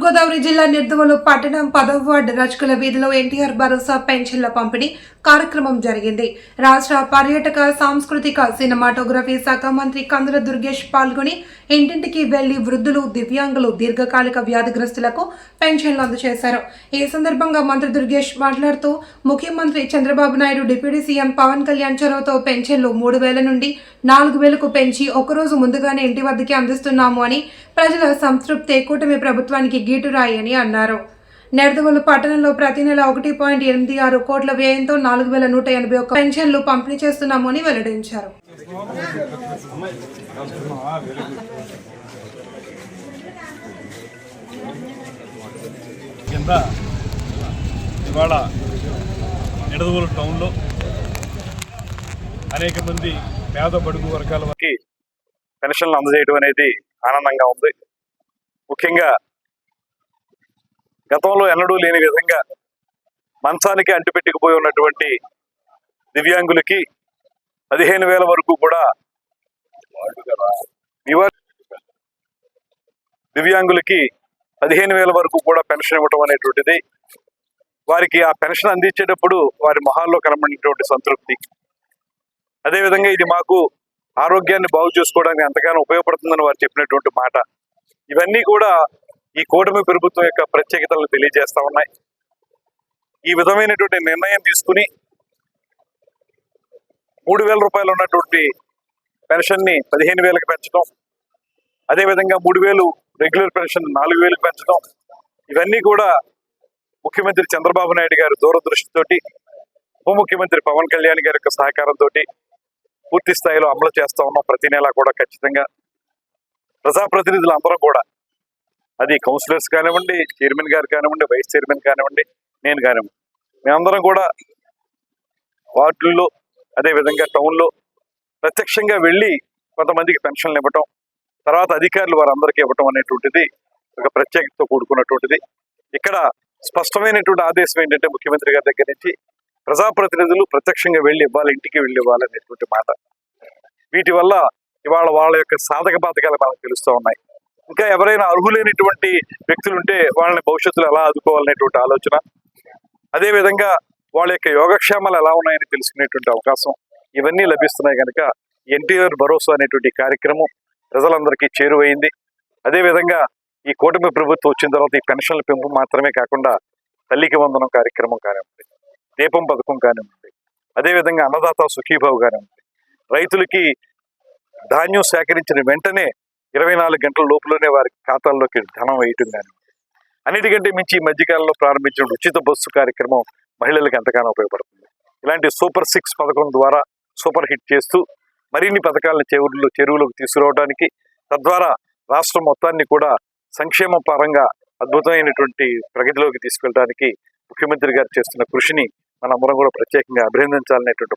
తూర్పుగోదావరి జిల్లా నిర్దవలు పట్టణం 10వ వార్డు రచకుల వీధిలో ఎన్టీఆర్ భరోసా పెన్షన్ల పంపిణీ కార్యక్రమం జరిగింది. రాష్ట్ర పర్యాటక సాంస్కృతిక సినిమాటోగ్రఫీ శాఖ మంత్రి కందుల దుర్గేష్ పాల్గొని ఇంటింటికి వెళ్లి వృద్ధులు, దివ్యాంగులు, దీర్ఘకాలిక వ్యాధిగ్రస్తులకు పెన్షన్లు అందజేశారు. ఈ సందర్భంగా మంత్రి దుర్గేష్ మాట్లాడుతూ ముఖ్యమంత్రి చంద్రబాబు నాయుడు, డిప్యూటీ సీఎం పవన్ కళ్యాణ్ చొరవతో పెన్షన్లు 3,000 నుండి 4,000కు పెంచి ఒకరోజు ముందుగానే ఇంటి వద్దకే అందిస్తున్నాము అని ప్రజల సంతృప్తి కూటమి ప్రభుత్వానికి గీటురాయి అని అన్నారు. నెడదవోలు పట్టణంలో ప్రతి నెల 1.86 కోట్ల వ్యయంతో 4,181 పెన్షన్లు పంపిణీ చేస్తున్నాము అని వెల్లడించారు. ఇవాళ నెడదవోలు టౌన్లో అనేక మంది పేద బడుగు వర్గాల వారికి పెన్షన్లు అందజేయడం అనేది ఆనందంగా ఉంది. ముఖ్యంగా గతంలో ఎన్నడూ లేని విధంగా మంచానికి అంటిపెట్టుకుపోయి ఉన్నటువంటి దివ్యాంగులకి 15,000 వరకు కూడా దివ్యాంగులకి 15,000 వరకు కూడా పెన్షన్ ఇవ్వడం అనేటువంటిది వారికి ఆ పెన్షన్ అందించేటప్పుడు వారి మొహాల్లో కనబడినటువంటి సంతృప్తి, అదేవిధంగా ఇది మాకు ఆరోగ్యాన్ని బాగు చేసుకోవడానికి ఎంతగానో ఉపయోగపడుతుందని వారు చెప్పినటువంటి మాట, ఇవన్నీ కూడా ఈ కూటమి ప్రభుత్వం యొక్క ప్రత్యేకతలను తెలియజేస్తా ఉన్నాయి. ఈ విధమైనటువంటి నిర్ణయం తీసుకుని 3,000 రూపాయలు ఉన్నటువంటి పెన్షన్ని 15,000కి పెంచడం, అదేవిధంగా 3,000 రెగ్యులర్ పెన్షన్ 4,000కి పెంచడం, ఇవన్నీ కూడా ముఖ్యమంత్రి చంద్రబాబు నాయుడు గారి దూరదృష్టితోటి, ఉప ముఖ్యమంత్రి పవన్ కళ్యాణ్ గారి యొక్క సహకారంతో పూర్తి స్థాయిలో అమలు చేస్తా ఉన్నాం. ప్రతి నెల కూడా ఖచ్చితంగా ప్రజాప్రతినిధులు అందరం కూడా, అది కౌన్సిలర్స్ కానివ్వండి, చైర్మన్ గారు కానివ్వండి, వైస్ చైర్మన్ కానివ్వండి, నేను కానివ్వండి, మేమందరం కూడా వార్డుల్లో అదేవిధంగా టౌన్లో ప్రత్యక్షంగా వెళ్ళి కొంతమందికి పెన్షన్లు ఇవ్వటం, తర్వాత అధికారులు వారందరికీ ఇవ్వటం అనేటువంటిది ఒక ప్రత్యేకతతో కూడుకున్నటువంటిది. ఇక్కడ స్పష్టమైనటువంటి ఆదేశం ఏంటంటే ముఖ్యమంత్రి గారి దగ్గర నుంచి ప్రజాప్రతినిధులు ప్రత్యక్షంగా వెళ్ళి ఇవ్వాలి, ఇంటికి వెళ్ళి ఇవ్వాలనేటువంటి మాట. వీటి వల్ల ఇవాళ వాళ్ళ యొక్క సాధక బాధకాలు మనకు తెలుస్తూ ఉన్నాయి. ఇంకా ఎవరైనా అర్హులైనటువంటి వ్యక్తులుంటే వాళ్ళని భవిష్యత్తులో ఎలా ఆదుకోవాలనేటువంటి ఆలోచన, అదేవిధంగా వాళ్ళ యొక్క యోగక్షేమాలు ఎలా ఉన్నాయని తెలుసుకునేటువంటి అవకాశం, ఇవన్నీ లభిస్తున్నాయి. కనుక ఎన్టీఆర్ భరోసా అనేటువంటి కార్యక్రమం ప్రజలందరికీ చేరువైంది. అదేవిధంగా ఈ కూటమి ప్రభుత్వం వచ్చిన తర్వాత ఈ పెన్షన్ల పెంపు మాత్రమే కాకుండా తల్లికి వందనం కార్యక్రమం కానివ్వండి, దీపం పథకం కానివ్వండి, అదేవిధంగా అన్నదాత సుఖీభావ్ కానివ్వండి, రైతులకి ధాన్యం సేకరించిన వెంటనే 24 గంటల లోపులోనే వారి ఖాతాల్లోకి ధనం వేయటం కానివ్వండి, అన్నిటికంటే మించి ఈ మధ్యకాలంలో ప్రారంభించిన ఉచిత బస్సు కార్యక్రమం మహిళలకు ఎంతగానో ఉపయోగపడుతుంది. ఇలాంటి సూపర్ 6 పథకం ద్వారా సూపర్ హిట్ చేస్తూ మరిన్ని పథకాలను చెరువులోకి తీసుకురావడానికి, తద్వారా రాష్ట్రం మొత్తాన్ని కూడా సంక్షేమ పరంగా అద్భుతమైనటువంటి ప్రగతిలోకి తీసుకెళ్ళడానికి ముఖ్యమంత్రి గారు చేస్తున్న కృషిని మనందరం కూడా ప్రత్యేకంగా అభినందించాలనేటువంటి